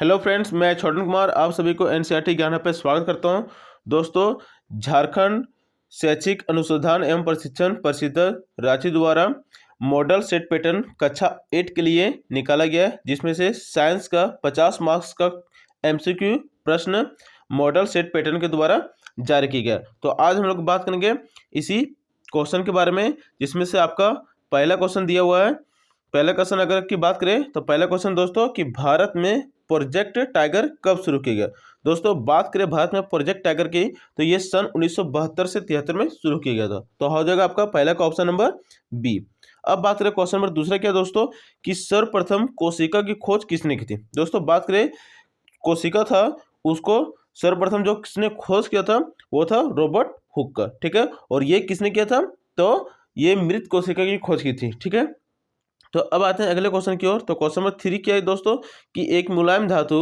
Hello friends, मैं छोटन कुमार आप सभी को एनसीईआरटी ज्ञान हब पे स्वागत करता हूं। दोस्तों, झारखंड शैक्षिक अनुसंधान एवं प्रशिक्षण परिषद रांची द्वारा मॉडल सेट पैटर्न कक्षा 8 के लिए निकाला गया है, जिसमें से साइंस का 50 मार्क्स का एमसीक्यू प्रश्न मॉडल सेट पैटर्न के द्वारा जारी किया गया। तो आज हम लोग बात करेंगे इसी क्वेश्चन के बारे में, जिसमें से आपका पहला क्वेश्चन दिया हुआ है। पहला क्वेश्चन अगर की बात करें तो पहला क्वेश्चन दोस्तों कि भारत में प्रोजेक्ट टाइगर कब शुरू किया गया। दोस्तों, बात करें भारत में प्रोजेक्ट टाइगर की तो ये सन 1972 से 73 में शुरू किया गया था। तो हो जाएगा आपका पहला का ऑप्शन नंबर बी। अब बात करें क्वेश्चन नंबर दूसरा क्या दोस्तों कि सर्वप्रथम कोशिका की खोज किसने की थी। दोस्तों, बात करें कोशिका था उसको सर्वप्रथम जो किसने खोज किया था वो था रॉबर्ट हुक का। ठीक है, और ये किसने किया था तो ये मृत कोशिका की खोज की थी। ठीक है, तो अब आते हैं अगले क्वेश्चन की ओर। तो क्वेश्चन नंबर 3 क्या है दोस्तों कि एक मुलायम धातु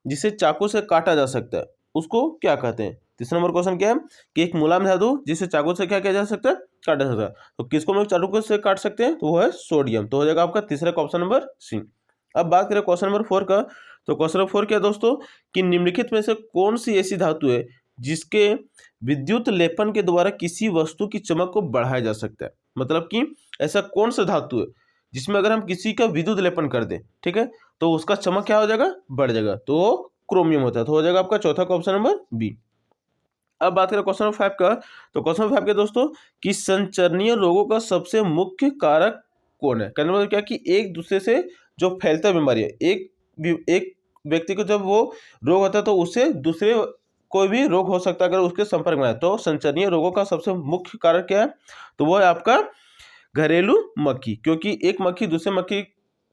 जिसे चाकू से काटा जा सकता है उसको क्या कहते हैं। तीसरा नंबर क्वेश्चन क्या है कि एक मुलायम धातु जिसे चाकू से क्या किया जा सकता है, काटा जा सकता है। तो किसको हम लोग चाकू से काट सकते हैं तो वो है सोडियम। तो हो जाएगा आपका तीसरा का ऑप्शन नंबर सी। अब बात करें क्वेश्चन नंबर 4 का। तो क्वेश्चन नंबर 4 क्या है दोस्तों कि निम्नलिखित में से कौन सी ऐसी धातु है जिसके विद्युत लेपन के द्वारा किसी वस्तु की चमक को बढ़ाया जा सकता है। मतलब कि ऐसा कौन सा धातु है जिसमें अगर हम किसी का विद्युत लेपन कर दें, ठीक है, तो उसका चमक क्या हो जाएगा, बढ़ जाएगा। तो वो क्रोमियम होता है। तो हो जाएगा आपका चौथा का ऑप्शन नंबर बी। अब बात करें क्वेश्चन नंबर 5 का। तो क्वेश्चन नंबर 5 के दोस्तों कि संचरणीय रोगों का सबसे मुख्य कारक कौन है। कहने मतलब क्या कि एक दूसरे से जो फैलता बीमारी है, एक व्यक्ति को जब वो रोग होता है तो उससे दूसरे कोई भी रोग हो सकता है अगर उसके संपर्क में आए। तो संचरणीय रोगों का सबसे मुख्य कारक क्या है तो वो है आपका घरेलू मक्खी, क्योंकि एक मक्खी दूसरे मक्खी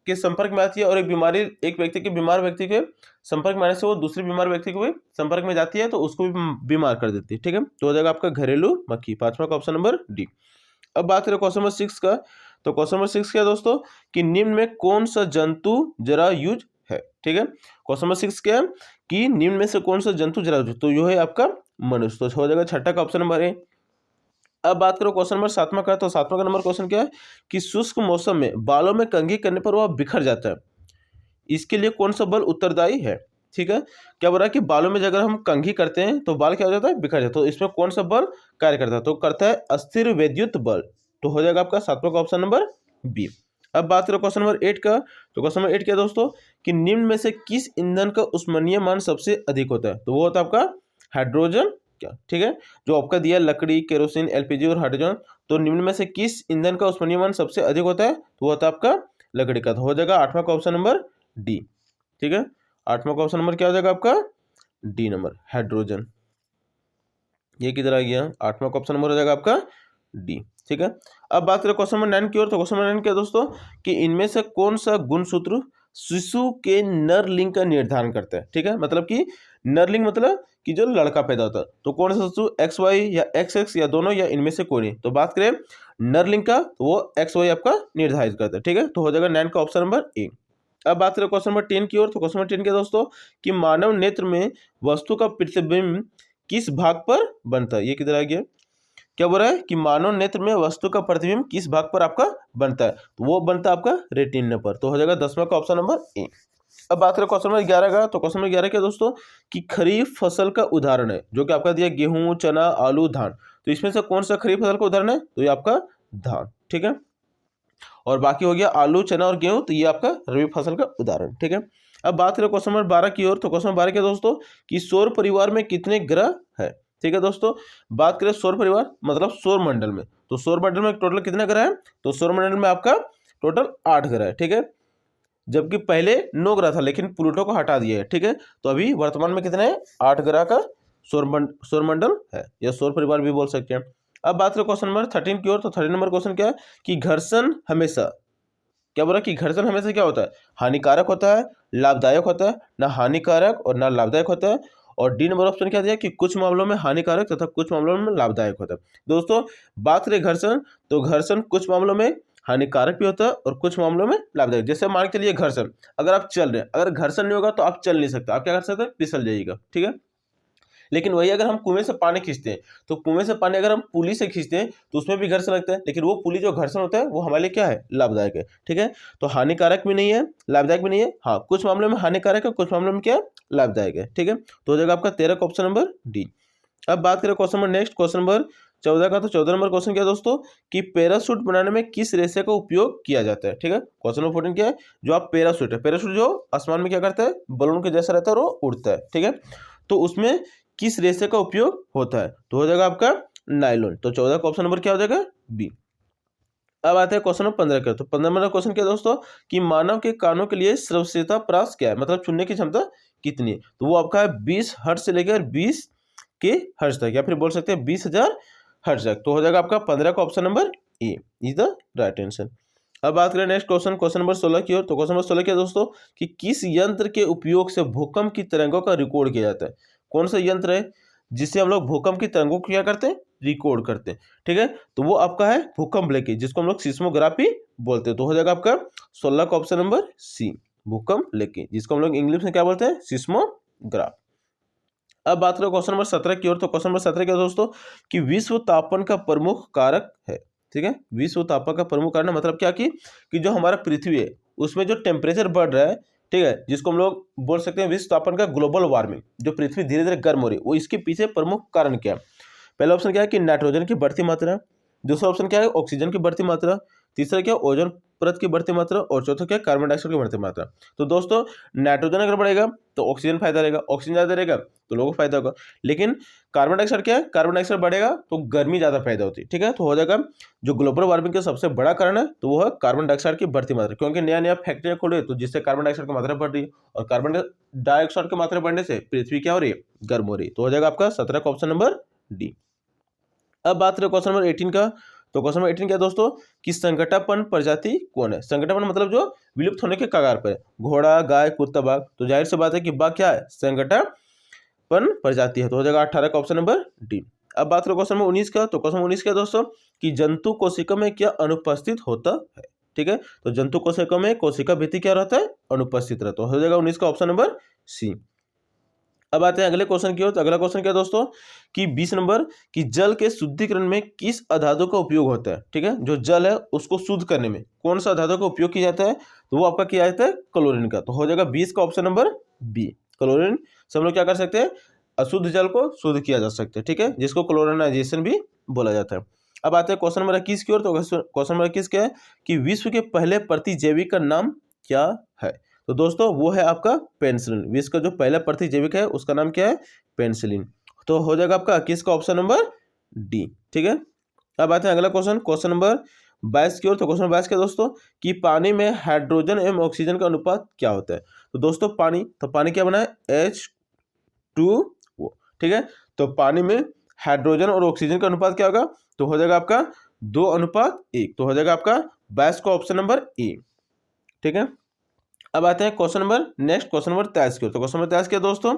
के संपर्क में आती है और एक व्यक्ति के बीमार व्यक्ति के संपर्क में आने से वो दूसरे बीमार व्यक्ति को भी संपर्क में जाती है तो उसको भी बीमार कर देती है। ठीक है, तो हो जाएगा आपका घरेलू मक्खी, पांचवा का ऑप्शन नंबर डी। अब बात करें क्वेश्चन नंबर 6 का। तो क्वेश्चन नंबर 6 क्या है दोस्तों कि निम्न में कौन सा जंतु जरायुज है। ठीक है, क्वेश्चन नंबर 6 क्या है कि निम्न में से कौन सा जंतु जरायुज, तो यह है आपका मनुष्य। तो हो जाएगा छठा का ऑप्शन नंबर ए। अब बात करो क्वेश्चन नंबर 7वां का। तो 7वां का नंबर क्वेश्चन क्या है कि शुष्क मौसम में बालों में कंघी करने पर वह बिखर जाता है, इसके लिए कौन सा बल उत्तरदायी है। ठीक है, क्या बोल रहा है कि बालों में अगर हम कंघी करते हैं तो बाल क्या हो जाता है, बिखर जाता है। तो इसमें कौन सा बल कार्य करता है तो करता है अस्थिर वैद्युत बल। तो हो जाएगा आपका 7वां का ऑप्शन नंबर बी। अब बात करो क्वेश्चन नंबर 8 का। तो क्वेश्चन नंबर 8 क्या है दोस्तों कि निम्न में से किस ईंधन का उष्मीय मान सबसे अधिक होता है। तो वो होता है आपका हाइड्रोजन क्या। ठीक है, जो आपका दिया लकड़ी, केरोसिन, एलपीजी और हाइड्रोजन। तो निम्न में से किस ईंधन का उष्मीय मान सबसे अधिक होता है तो वो होता है आपका लकड़ी का। तो हो जाएगा 8वां का ऑप्शन नंबर डी। ठीक है, 8वां का ऑप्शन नंबर क्या हो जाएगा आपका डी नंबर, हाइड्रोजन। ये किधर आ गया, 8वां का ऑप्शन नंबर हो जाएगा आपका डी। ठीक है, अब बात करें क्वेश्चन नंबर 9 की ओर। तो क्वेश्चन नंबर 9 क्या है दोस्तों कि इनमें से कौन सा गुणसूत्र शिशु के नर लिंग का निर्धारण करता है। ठीक है, मतलब कि नर लिंग मतलब कि जो लड़का पैदा होता है तो कौन सा शिशु एक्स वाई या एक्स एक्स या दोनों या इनमें से कोई नहीं। तो बात करें नर लिंग का तो वो एक्स वाई आपका निर्धारित करता है। ठीक है, तो हो जाएगा 9 का ऑप्शन नंबर ए। अब बात करें क्वेश्चन नंबर 10 की ओर। तो क्वेश्चन नंबर 10 क्या दोस्तों कि मानव नेत्र में वस्तु का प्रतिबिंब किस भाग पर बनता है। ये किधर आ गया, क्या बोल रहा है कि मानव नेत्र में वस्तु का प्रतिबिंब किस भाग पर आपका बनता है तो वो बनता है आपका रेटिना पर। तो हो जाएगा 10वां का ऑप्शन नंबर ए। अब बात करें क्वेश्चन नंबर 11 का। तो क्वेश्चन नंबर 11 क्या दोस्तों कि खरीफ फसल का उदाहरण है जो कि आपका दिया गेहूं, चना, आलू, धान। तो इसमें से कौन सा खरीफ फसल का उदाहरण है तो ये आपका धान। ठीक है, और बाकी हो गया आलू, चना और गेहूं, तो ये आपका रबी फसल का उदाहरण। ठीक है, अब बात करें क्वेश्चन नंबर 12 की ओर। तो क्वेश्चन नंबर 12 क्या दोस्तों कि सौर परिवार में कितने ग्रह है। ठीक है दोस्तों, बात करें सौर परिवार मतलब सौर मंडल में। तो सौर मंडल में टोटल कितने ग्रह है तो सौर मंडल में आपका टोटल 8 ग्रह है। ठीक है, जबकि पहले 9 ग्रह था लेकिन प्लूटो को हटा दिया है। ठीक है, तो अभी वर्तमान में कितने हैं 8 ग्रह का सौर मंडल है या सौर परिवार भी बोल सकते हैं। अब बात करें क्वेश्चन नंबर 13 की ओर। तो 13 नंबर क्वेश्चन क्या है कि घर्षण हमेशा, क्या बोला कि घर्षण हमेशा क्या होता है, हानिकारक होता है, लाभदायक होता है, ना हानिकारक और ना लाभदायक होता है। और डी नंबर ऑप्शन क्या दिया कि कुछ मामलों में हानिकारक तथा कुछ मामलों में लाभदायक होता है। दोस्तों, बात करें घर्षण तो घर्षण कुछ मामलों में हानिकारक भी होता है और कुछ मामलों में लाभदायक। जैसे मान के चलिए घर्षण, अगर आप चल रहे हैं, अगर घर्षण नहीं होगा तो आप चल नहीं सकते, आप क्या कर सकते हैं, फिसल जाइएगा। ठीक है, लेकिन वही अगर हम कुएं से पानी खींचते हैं तो कुएं से पानी अगर हम पुली से खींचते हैं तो उसमें भी घर्षण लगता है, लेकिन वो पुली जो घर्षण होता है वो हमारे लिए क्या है, लाभदायक है। ठीक है, तो हानिकारक भी नहीं है, लाभदायक भी नहीं है। हाँ, कुछ मामलों में हानिकारक है, कुछ मामलों में क्या है, लाभदायक है। ठीक है, तो हो जाएगा आपका 13 का ऑप्शन नंबर डी। अब बात करें question number next, question number 14 का। तो 14 नंबर क्वेश्चन क्या है दोस्तों कि पैराशूट बनाने में किस रेशे का उपयोग किया जाता है। ठीक है, क्वेश्चन नंबर 14 क्या है, जो आप पैराशूट है, पैराशूट जो आसमान में क्या करता है, बलून के जैसा रहता है और वो उड़ता है। ठीक है, तो उसमें किस रेशे का उपयोग होता है, तो हो जाएगा आपका नायलॉन। तो 14 का ऑप्शन नंबर क्या हो जाएगा, बी। अब आते हैं क्वेश्चन नंबर 15 का। तो 15 नंबर क्वेश्चन क्या है दोस्तों कि मानव के कानों के लिए सर्वश्रेष्ठता प्राप्त क्या है, मतलब सुनने की क्षमता कितनी है, तो वो आपका है 20 हर्ट्ज से लेकर 20 के हर्ट्ज तक, या फिर बोल सकते हैं 20,000 हर्ट्ज तक। तो हो जाएगा आपका 15 का option number A is the right answer. अब बात करें नेक्स्ट क्वेश्चन, क्वेश्चन नंबर 16 की ओर। तो क्वेश्चन नंबर 16 क्या है दोस्तों कि किस यंत्र के उपयोग से भूकंप की तरंगों का रिकॉर्ड किया जाता है। कौन सा यंत्र है जिससे हम लोग भूकंप की तरंगों को क्या करते हैं, रिकॉर्ड करते हैं। ठीक है, तो वो आपका है भूकंप लेके, जिसको हम लोग सिस्मोग्राफी बोलते हैं। तो हो जाएगा आपका 16 का ऑप्शन नंबर सी, भूकंप लेके, जिसको हम लोग इंग्लिश में क्या बोलते हैं, सिस्मोग्राफ। अब बात करें क्वेश्चन नंबर 17 की ओर। तो क्वेश्चन नंबर 17 क्या है दोस्तों कि विश्व तापन का प्रमुख कारक है। ठीक है, विश्व तापन का प्रमुख कारण मतलब क्या कि जो हमारा पृथ्वी है उसमें जो टेम्परेचर बढ़ रहा है, ठीक है, जिसको हम लोग बोल सकते हैं विश्व तापन का ग्लोबल वार्मिंग, जो पृथ्वी धीरे धीरे गर्म हो रही है, वो इसके पीछे प्रमुख कारण क्या है। पहला ऑप्शन क्या है कि नाइट्रोजन की बढ़ती मात्रा, दूसरा ऑप्शन क्या है ऑक्सीजन की बढ़ती मात्रा, तीसरा क्या ओजोन परत की बढ़ती मात्रा, और चौथा क्या कार्बन डाइऑक्साइड की बढ़ती मात्रा। तो दोस्तों नाइट्रोजन अगर बढ़ेगा तो ऑक्सीजन फायदा रहेगा, ऑक्सीजन ज्यादा रहेगा तो लोगों को फायदा होगा, लेकिन कार्बन डाइऑक्साइड क्या है, कार्बन डाइऑक्साइड बढ़ेगा तो गर्मी ज्यादा पैदा होती है। ठीक है, तो हो जाएगा जो ग्लोबल वार्मिंग का सबसे बड़ा कारण है तो वो है कार्बन डाइऑक्साइड की बढ़ती मात्रा, क्योंकि नया नया फैक्ट्रियां खोल रही है तो जिससे कार्बन डाइऑक्साइड की मात्रा बढ़ रही है, और कार्बन डाइऑक्साइड की मात्रा बढ़ने से पृथ्वी क्या हो रही है, गर्म हो रही है। तो हो जाएगा आपका 17 का ऑप्शन नंबर डी। अब बात करें क्वेश्चन नंबर 18 का। तो क्वेश्चन नंबर 18 क्या है दोस्तों कि संकटापन प्रजाति कौन है। संकटापन मतलब जो विलुप्त होने के कगार पर है, घोड़ा, गाय, कुत्ता, बाघ। तो जाहिर सी बात है कि बाघ क्या है, संकटापन प्रजाति है। तो हो जाएगा 18 का ऑप्शन नंबर डी। अब बात करें क्वेश्चन नंबर 19 का। तो क्वेश्चन नंबर 19 क्या है दोस्तों कि जंतु कोशिका में क्या अनुपस्थित होता है। ठीक है, तो जंतु कोशिका में कोशिका भित्ति क्या रहता है, अनुपस्थित रहता है। तो हो जाएगा 19 का ऑप्शन नंबर सी। अब आते हैं अगले क्वेश्चन की ओर। तो अगला क्वेश्चन क्या है दोस्तों कि 20 नंबर कि जल के शुद्धिकरण में किस अधातु का उपयोग होता है। ठीक है, जो जल है उसको शुद्ध करने में कौन सा अधातु का उपयोग किया जाता है, तो वो आपका किया जाता है क्लोरीन का। तो हो जाएगा 20 का ऑप्शन नंबर बी, क्लोरीन से हम लोग क्या कर सकते हैं, अशुद्ध जल को शुद्ध किया जा सकता है। ठीक है, जिसको क्लोरिनाइजेशन भी बोला जाता है। अब आते हैं क्वेश्चन नंबर 21 की ओर। तो क्वेश्चन नंबर 21 क्या है कि विश्व के पहले प्रतिजैविक का नाम क्या है। तो दोस्तों वो है आपका पेनिसिलिन। विश्व का जो पहला प्रतिजैविक है उसका नाम क्या है, पेनिसिलिन। तो हो जाएगा आपका 21 का ऑप्शन नंबर डी। ठीक है, अब आते हैं अगला क्वेश्चन, क्वेश्चन नंबर 22 की ओर। तो क्वेश्चन नंबर 22 क्या दोस्तों कि पानी में हाइड्रोजन एवं ऑक्सीजन का अनुपात क्या होता है। तो दोस्तों पानी क्या बना है, H2O। ठीक है, तो पानी में हाइड्रोजन और ऑक्सीजन का अनुपात क्या होगा, तो हो जाएगा आपका 2:1। तो हो जाएगा आपका 22 का ऑप्शन नंबर ए। ठीक है, अब आते हैं question number next, question number 23 की ओर। तो क्वेश्चन नंबर 23 क्या दोस्तों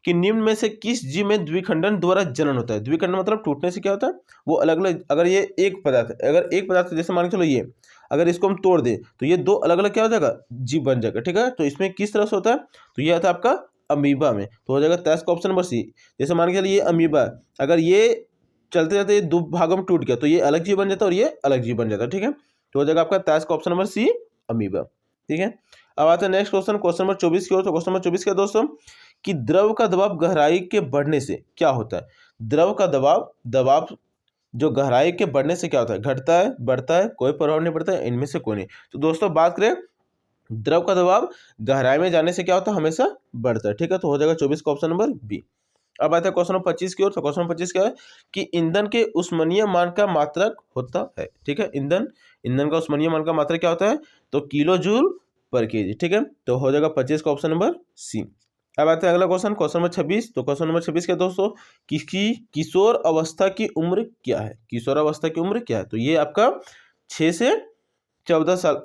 कि निम्न में से किस जीव में द्विखंडन द्वारा जनन होता है। द्विखंडन मतलब टूटने से क्या होता है, वो अलग अलग, अगर ये एक पदार्थ है, अगर एक पदार्थ जैसे मान के चलो ये, अगर इसको हम तोड़ दें तो ये दो अलग अलग क्या हो जाएगा, जीव बन जाएगा। ठीक है, तो इसमें किस तरह से होता है, तो ये आता है आपका अमीबा में। तो हो जाएगा 23 का ऑप्शन नंबर सी। जैसे मान के चलिए ये अमीबा, अगर ये चलते जाते ये दो भागों में टूट गया तो ये अलग जीव बन जाता है और ये अलग जीव बन जाता है। ठीक है, तो हो जाएगा आपका 23 का ऑप्शन नंबर सी, अमीबा। ठीक है, अब आते हैं नेक्स्ट क्वेश्चन, क्वेश्चन नंबर 24 की ओर। तो क्वेश्चन नंबर 24 क्या दोस्तों कि द्रव का दबाव गहराई के बढ़ने से क्या होता है। द्रव का दबाव जो गहराई के बढ़ने से क्या होता है, घटता है, बढ़ता है, कोई प्रभाव नहीं पड़ता है, इनमें से कोई नहीं। तो दोस्तों बात करें द्रव का दबाव गहराई में जाने से क्या होता है, हमेशा बढ़ता है। ठीक है, तो हो जाएगा 24 का ऑप्शन नंबर बी। अब आता है क्वेश्चन नंबर 25 की ओर। तो क्वेश्चन नंबर 25 क्या है कि ईंधन के उष्मनीय मान का मात्रक होता है। ठीक है, ईंधन का उष्मनीय मान का मात्रक क्या होता है, तो किलो जूल पर केजी। ठीक है, तो हो जाएगा 25 का ऑप्शन नंबर सी। अब आते हैं अगला क्वेश्चन, क्वेश्चन नंबर 26। तो क्वेश्चन नंबर 26 क्या दोस्तों किसकी किशोर अवस्था की उम्र क्या है। किशोर अवस्था की उम्र क्या है, तो ये आपका 6 से 14 साल,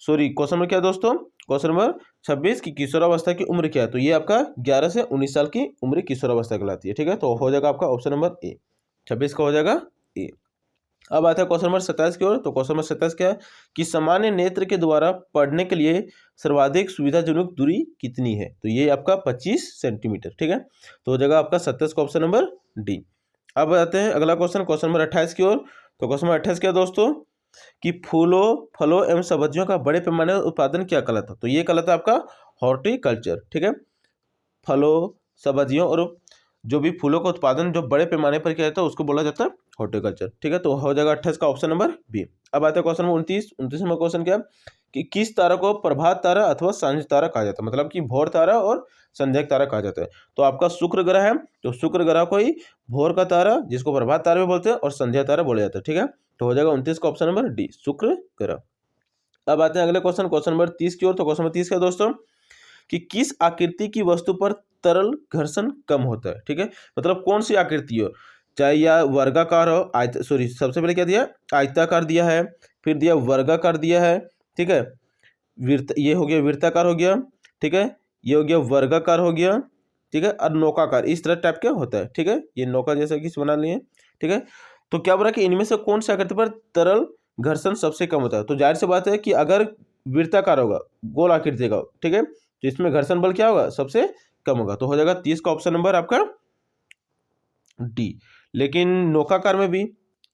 सॉरी क्वेश्चन नंबर क्या है दोस्तों, क्वेश्चन नंबर 26 की किशोरावस्था की उम्र क्या है, तो ये आपका 11 से 19 साल की उम्र किशोरावस्था कहलाती है। ठीक है, तो हो जाएगा आपका ऑप्शन नंबर ए, 26 का हो जाएगा ए। अब आता है क्वेश्चन नंबर 27 की ओर। तो क्वेश्चन नंबर 27 क्या है कि सामान्य नेत्र के द्वारा पढ़ने के लिए सर्वाधिक सुविधाजनक दूरी कितनी है? तो ये आपका 25 सेंटीमीटर, ठीक है। तो हो जाएगा आपका 27 का ऑप्शन नंबर डी। अब आते हैं अगला क्वेश्चन, क्वेश्चन नंबर 28 की ओर। तो क्वेश्चन नंबर 28 क्या दोस्तों कि फूलों फलों एवं सब्जियों का बड़े पैमाने पर उत्पादन क्या कहलाता है? तो ये कहलाता है आपका हॉर्टिकल्चर, ठीक है। फलों सब्जियों और जो भी फूलों का उत्पादन जो बड़े पैमाने पर किया जाता है उसको बोला जाता है हॉर्टिकल्चर, ठीक है। तो हो जाएगा 28 का ऑप्शन नंबर बी। अब आता है क्वेश्चन नंबर 29 नंबर क्वेश्चन क्या कि किस तारा को प्रभात तारा अथवा सांझ तारा कहा जाता है? मतलब कि भोर तारा और संध्या तारा कहा जाता है। तो आपका शुक्र ग्रह है, तो शुक्र ग्रह को ही भोर का तारा जिसको प्रभात तारा भी बोलते हैं और संध्या तारा बोला जाता है, ठीक है। तो हो जाएगा 29 का ऑप्शन नंबर डी, शुक्र ग्रह। अब आते हैं अगले क्वेश्चन, क्वेश्चन नंबर 30 की ओर। तो क्वेश्चन नंबर 30 का दोस्तों कि किस आकृति की वस्तु पर तरल घर्षण कम होता है, ठीक है। मतलब कौन सी आकृति हो, चाहे यह वर्गाकार हो, सबसे पहले क्या दिया, आयताकार दिया है, फिर दिया वर्गाकार दिया है, ठीक है। ये हो गया वृत्ताकार हो गया, ठीक है। ये हो गया वर्गाकार हो गया, ठीक है। और नौकाकार, इस तरह टाइप का होता है, ठीक है। ये नौका जैसा किस बना लिए, ठीक है। तो क्या बोला कि इनमें से कौन सी आकृति पर तरल घर्षण सबसे कम होता है? तो जाहिर सी बात है कि अगर वृत्ताकार होगा, गोल आकृति का, ठीक है, तो इसमें घर्षण बल क्या होगा, सबसे कम होगा। तो हो जाएगा 30 का ऑप्शन नंबर आपका डी। लेकिन नौकाकार में भी,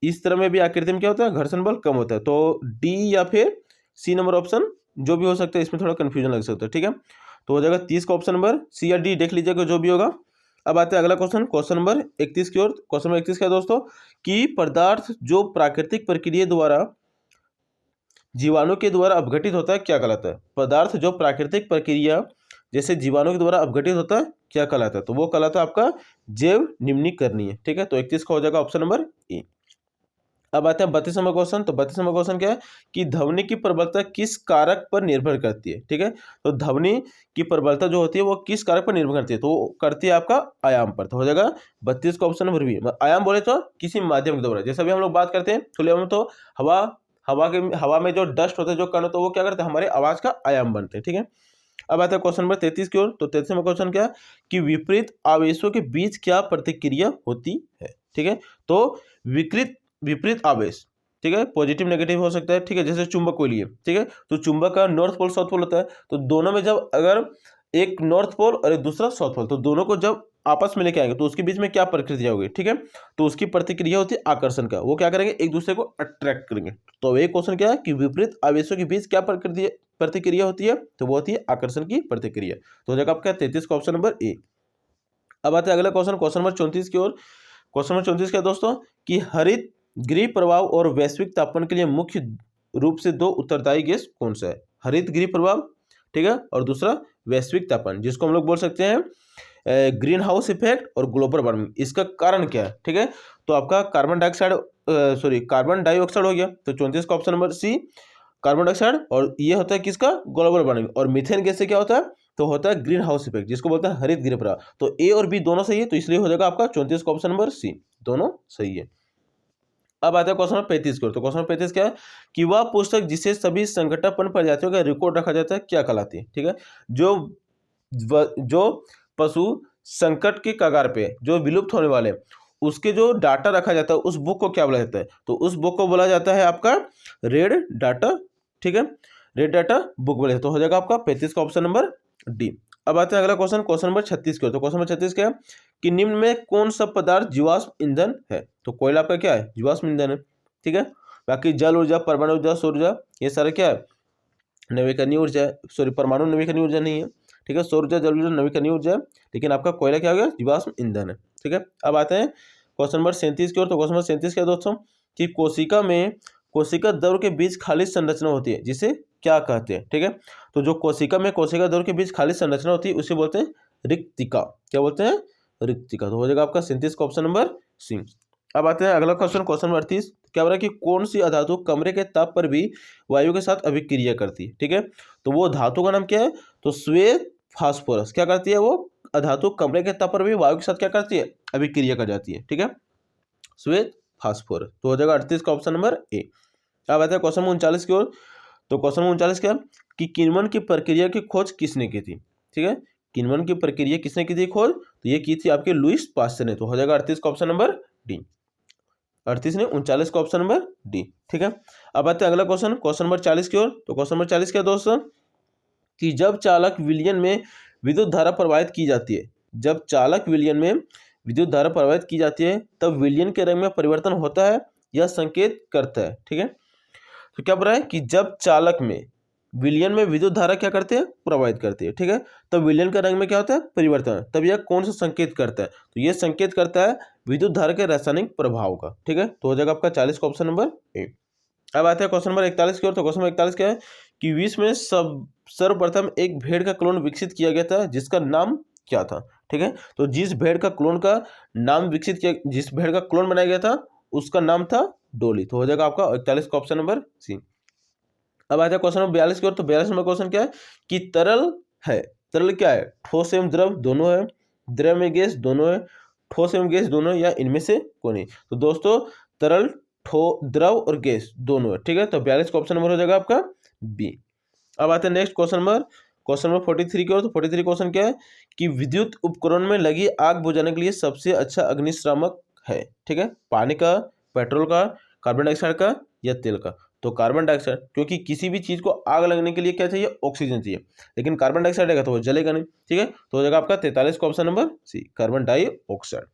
इस तरह में भी आकृति में क्या होता है, घर्षण बल कम होता है। तो डी या फिर सी नंबर ऑप्शन जो भी हो सकता है, इसमें थोड़ा कंफ्यूजन लग सकता है, ठीक है। तो हो जाएगा 30 का ऑप्शन नंबर सी या डी, देख लीजिएगा जो भी होगा। अब आते हैं अगला क्वेश्चन, क्वेश्चन नंबर 31 की ओर। क्वेश्चन नंबर 31 क्या है दोस्तों कि पदार्थ जो प्राकृतिक प्रक्रिया द्वारा जीवाणु के द्वारा अपघटित होता है क्या कहलाता है? पदार्थ जो प्राकृतिक प्रक्रिया जैसे जीवाणु के द्वारा अपघटित होता है क्या कहलाता है? तो वो कहलाता है आपका जैव निम्नीकरणीय, ठीक है। तो 31 का हो जाएगा ऑप्शन नंबर ए। अब आते हैं 32 नंबर क्वेश्चन। तो 32 नंबर क्वेश्चन क्या है कि ध्वनि की प्रबलता किस कारक पर निर्भर करती है, ठीक है। तो ध्वनि की प्रबलता जो होती है वो किस कारक पर निर्भर करती है? तो वो करती है आपका आयाम पर। तो हो जाएगा 32 का ऑप्शन नंबर बी। आयाम बोले तो किसी माध्यम के द्वारा, जैसे अभी हम लोग बात करते हैं खुले में, तो हवा में जो डस्ट होता है, जो कण होता है, वो क्या करते हैं, हमारे आवाज का आयाम बनते हैं, ठीक है। अब आता है क्वेश्चन नंबर 33 की ओर। तो 33 नंबर क्वेश्चन क्या है कि विपरीत आवेशों के बीच क्या प्रतिक्रिया होती है, ठीक है। तो विपरीत आवेश, ठीक है, पॉजिटिव नेगेटिव हो सकता है, ठीक है। जैसे चुंबक को लिए, ठीक है, तो चुंबक का नॉर्थ पोल साउथ पोल होता है, तो दोनों में जब अगर एक नॉर्थ पोल और एक दूसरा साउथ पोल, तो दोनों को जब आपस में लेके आएंगे तो उसके बीच में क्या प्रतिक्रिया होगी, ठीक है। तो उसकी प्रतिक्रिया होती है आकर्षण का, वो क्या करेंगे, एक दूसरे को अट्रैक्ट करेंगे। तो एक क्वेश्चन क्या है कि विपरीत आवेशों के बीच क्या प्रतिक्रिया होती है? तो वो होती है आकर्षण की प्रतिक्रिया। तो हो जाएगा आपका 33 का ऑप्शन नंबर ए। अब आते हैं अगला क्वेश्चन, क्वेश्चन नंबर 34 की ओर। क्वेश्चन नंबर 34 क्या दोस्तों कि हरित गृह प्रभाव और वैश्विक तापमान के लिए मुख्य रूप से दो उत्तरदायी गैस कौन सा है? हरित गृह प्रभाव, ठीक है, और दूसरा वैश्विक तापमान, जिसको हम लोग बोल सकते हैं ग्रीन हाउस इफेक्ट और ग्लोबल वार्मिंग। इसका कारण क्या है, ठीक है। तो आपका कार्बन डाइऑक्साइड हो गया। तो 34 का option number C carbon dioxide, और ये होता है किसका, ग्लोबल वार्मिंग। और मीथेन गैस से क्या होता है, तो होता है ग्रीन हाउस इफेक्ट, जिसको बोलते हैं हरित गृह प्रभाव। तो ए और बी दोनों सही है, तो इसलिए हो जाएगा आपका 34 का ऑप्शन नंबर सी, दोनों सही है। अब आता है क्वेश्चन नंबर 35 को। तो क्वेश्चन नंबर 35 क्या है कि वह पुस्तक जिसे सभी संकटापन्न प्रजातियों का रिकॉर्ड रखा जाता है क्या कहलाती है, ठीक है। जो पशु संकट के कगार पे, जो विलुप्त होने वाले, उसके जो डाटा रखा जाता है उस बुक को क्या बोला जाता है? तो उस बुक को बोला जाता है आपका रेड डाटा, ठीक है, रेड डाटा बुक बोले। तो हो जाएगा आपका 35 का ऑप्शन नंबर डी। अब आते हैं अगला क्वेश्चन, क्वेश्चन नंबर 36 को। तो क्वेश्चन नंबर 36 क्या है कि निम्न में कौन सा पदार्थ जीवाश्म ईंधन है? तो कोयला आपका क्या है, जीवाश्म ईंधन है, ठीक है। बाकी जल ऊर्जा, परमाणु ऊर्जा, सौर ऊर्जा, ये सारे क्या है, नवीकरणीय ऊर्जा है। परमाणु नवीकरणीय ऊर्जा नहीं है, ठीक है। सौर ऊर्जा, जल ऊर्जा नवीकरणीय ऊर्जा है, लेकिन आपका कोयला क्या हो गया, जीवाश्म ईंधन है, ठीक है। अब आते हैं क्वेश्चन नंबर 37 की ओर। तो क्वेश्चन नंबर 37 क्या है दोस्तों कि कोशिका द्रव के बीच खाली संरचना होती है, जिसे क्या कहते हैं, ठीक है। तो जो कोशिका द्रव के बीच खाली संरचना होती है उसे बोलते हैं रिक्तिका। क्या बोलते हैं, रिक्तिका। तो हो जाएगा आपका 37 का ऑप्शन नंबर सी। अब आते हैं अगला क्वेश्चन, क्वेश्चन नंबर 38 क्या बोला कि कौन सी अधातु कमरे के ताप पर भी वायु के साथ अभिक्रिया करती है, ठीक है। तो वो धातु का नाम क्या है, तो श्वेत फास्फोरस। क्या करती है वो अधातु कमरे के ताप पर भी वायु के साथ क्या करती है, अभिक्रिया कर जाती है, ठीक है, श्वेत फास्फोरस। तो हो जाएगा 38 का ऑप्शन नंबर ए। अब आता है क्वेश्चन नंबर 39 की ओर। तो क्वेश्चन नंबर 39 क्या कि किण्वन की प्रक्रिया की खोज किसने की थी, ठीक है। किण्वन की प्रक्रिया किसने की थी खोज? तो ये की थी आपके लुईस पास्चर ने। तो हो जाएगा 38 का ऑप्शन नंबर डी। 38 ने 39 का ऑप्शन नंबर डी, ठीक है। अब आते हैं अगला क्वेश्चन, क्वेश्चन नंबर 40 की ओर। तो क्वेश्चन नंबर 40 क्या दोस्तों कि जब चालक विलयन में विद्युत धारा प्रवाहित की जाती है, जब चालक विलयन में विद्युत धारा प्रवाहित की जाती है तब विलयन के रंग में परिवर्तन होता है या संकेत करता है। ठीक है, तो क्या बोल रहा है कि जब चालक में विलयन में विद्युत धारा क्या करते हैं, प्रवाहित करती है। ठीक है, तब विलयन का रंग में क्या होता है, परिवर्तन। तब यह कौन सा संकेत करता है, तो यह संकेत करता है विद्युत धारा के रासायनिक प्रभाव का। ठीक है, तो हो जाएगा आपका 40 का ऑप्शन नंबर ए। अब आते हैं क्वेश्चन नंबर 41 की ओर। तो क्वेश्चन नंबर 41 क्या है कि विश्व में सर्वप्रथम एक भेड़ का क्लोन विकसित किया गया था जिसका नाम क्या था। ठीक है, तो जिस भेड़ का क्लोन का नाम विकसित किया, जिस भेड़ का क्लोन बनाया गया था उसका नाम था डोली। तो हो जाएगा आपका 41 का ऑप्शन नंबर सी। अब आता है क्वेश्चन नंबर 42 की ओर। तो 42 नंबर क्वेश्चन क्या है कि तरल है, तरल क्या है, ठोस एवं द्रव दोनों है, द्रव में गैस दोनों है, ठोस एवं गैस दोनों है, या इनमें से कोई नहीं। तो दोस्तों तरल, द्रव और गैस दोनों है। ठीक है, तो 42 का ऑप्शन नंबर हो जाएगा आपका बी। अब आते हैं नेक्स्ट क्वेश्चन नंबर 43 की ओर। तो 43 क्वेश्चन क्या है कि विद्युत उपकरण में लगी आग बुझाने के लिए सबसे अच्छा अग्निशामक है। ठीक है, पानी का, पेट्रोल का, कार्बन डाइऑक्साइड का या तेल का। तो कार्बन डाइऑक्साइड, क्योंकि किसी भी चीज को आग लगने के लिए क्या चाहिए, ऑक्सीजन चाहिए, लेकिन कार्बन डाइऑक्साइड रहेगा तो वो जलेगा नहीं। ठीक है, तो हो जाएगा आपका 43 का option number C, carbon dioxide.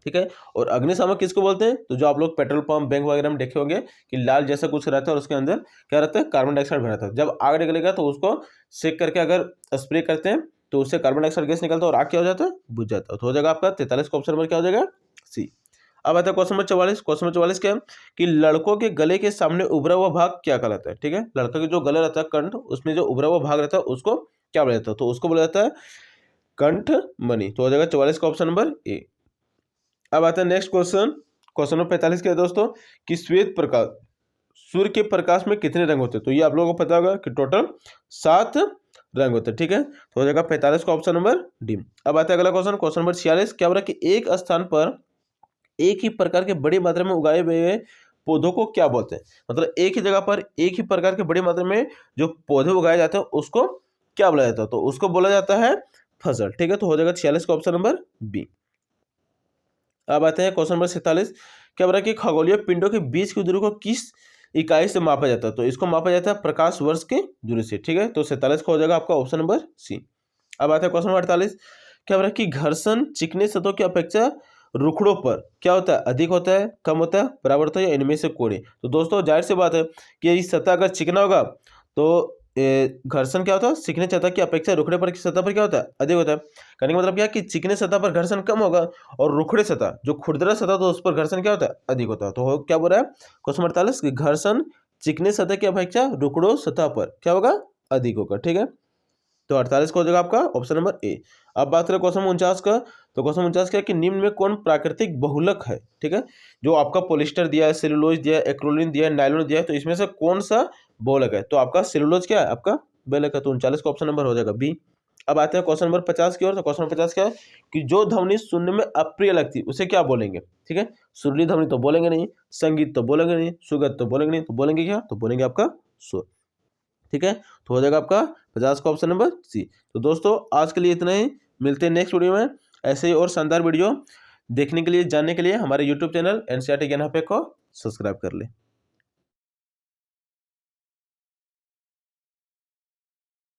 ठीक है, और अग्निशामक किसको बोलते हैं, तो जो आप लोग पेट्रोल पंप, बैंक वगैरह में देखे होंगे कि लाल जैसा कुछ रहता है और उसके अंदर क्या रहता है, कार्बन डाइऑक्साइड भरा रहता है। जब आग निकलेगा तो उसको सेक करके अगर स्प्रे करते हैं तो उससे कार्बन डाइऑक्साइड गैस निकलता है और आग क्या हो जाता है, बुझ जाता है। तो हो जाएगा आपका 43 का ऑप्शन नंबर क्या हो जाएगा, सी। अब आता है क्वेश्चन नंबर 44। क्वेश्चन नंबर 44 क्या है कि लड़कों के गले के सामने उभरा हुआ भाग क्या कहलाता है। ठीक है, लड़का के जो गला रहता है कंठ, उसमें जो उभरा हुआ भाग रहता है उसको क्या बोला जाता है, तो उसको बोला जाता है कंठ मणि। तो हो जाएगा 44 का ऑप्शन नंबर ए। अब आता है नेक्स्ट क्वेश्चन, क्वेश्चन नंबर 45 क्या है दोस्तों कि श्वेत प्रकाश, सूर्य के प्रकाश में कितने रंग होते हैं। तो ये आप लोगों को पता होगा कि टोटल 7 रंग होते हैं। ठीक है, तो हो जाएगा 45 का ऑप्शन नंबर डी। अब आता है अगला क्वेश्चन, क्वेश्चन नंबर 46 क्या हो रहा है कि एक स्थान पर एक ही प्रकार के बड़ी मात्रा में उगाए हुए पौधों को क्या बोलते हैं। मतलब एक ही जगह पर एक ही प्रकार के बड़ी मात्रा में जो पौधे उगाए जाते हैं उसको क्या बोला जाता है, तो उसको बोला जाता है फसल। ठीक है, तो हो जाएगा 46 का ऑप्शन नंबर बी। अब आते हैं क्वेश्चन नंबर 47 क्या बोला कि खगोलीय पिंडों के बीच की दूरी को किस इकाई से मापा जाता है। तो इसको मापा जाता है प्रकाश वर्ष की दूरी से। ठीक है, तो 47 का हो जाएगा आपका ऑप्शन नंबर सी। अब आता है क्वेश्चन नंबर 48 क्या बोला कि घर्षण चिकने सतहों की अपेक्षा रुखड़ों पर क्या होता है, अधिक होता है, कम होता है, बराबर होता है, या इनमें से कोई नहीं। तो दोस्तों जाहिर सी बात है कि ये सतह अगर चिकना होगा तो घर्षण क्या होता है, चिकने सतह की अपेक्षा रुखड़े पर की सतह पर क्या होता है, अधिक होता है। कहने का मतलब क्या है कि चिकने सतह पर घर्षण कम होगा और रुखड़े सतह, जो खुरदरा सतह, तो उस पर घर्षण क्या होता है, अधिक होता है। तो क्या बोल रहा है क्वेश्चन 48 कि घर्षण चिकने सतह की अपेक्षा रुखड़ो सतह पर क्या होगा, अधिक होगा। ठीक है, तो 48 का हो जाएगा आपका ऑप्शन नंबर ए। अब बात करें क्वेश्चन 49 का। तो क्वेश्चन 49 क्या है कि निम्न में कौन प्राकृतिक बहुलक है। ठीक है, जो आपका पॉलिस्टर दिया है, सेलुलोज दिया है, एक्रोलिन दिया है, नायलॉन दिया है, तो इसमें से कौन सा बहुलक है, तो आपका सेलुलोज क्या है, आपका बहुलक है। तो 39 का ऑप्शन नंबर हो जाएगा बी। अब आते हैं क्वेश्चन नंबर 50 की ओर। तो क्वेश्चन नंबर 50 क्या है कि जो ध्वनि सुनने में अप्रिय लगती उसे क्या बोलेंगे। ठीक है, सुरीली ध्वनि तो बोलेंगे नहीं, संगीत तो बोलेंगे नहीं, सुगंध तो बोलेंगे नहीं, तो बोलेंगे क्या, तो बोलेंगे आपका सुर। ठीक है, तो हो जाएगा आपका 50 का ऑप्शन नंबर सी। तो दोस्तों आज के लिए इतना ही, मिलते हैं नेक्स्ट वीडियो में। ऐसे ही और शानदार वीडियो देखने के लिए, जानने के लिए हमारे यूट्यूब चैनल एनसीईआरटी ज्ञान हब को सब्सक्राइब कर लें।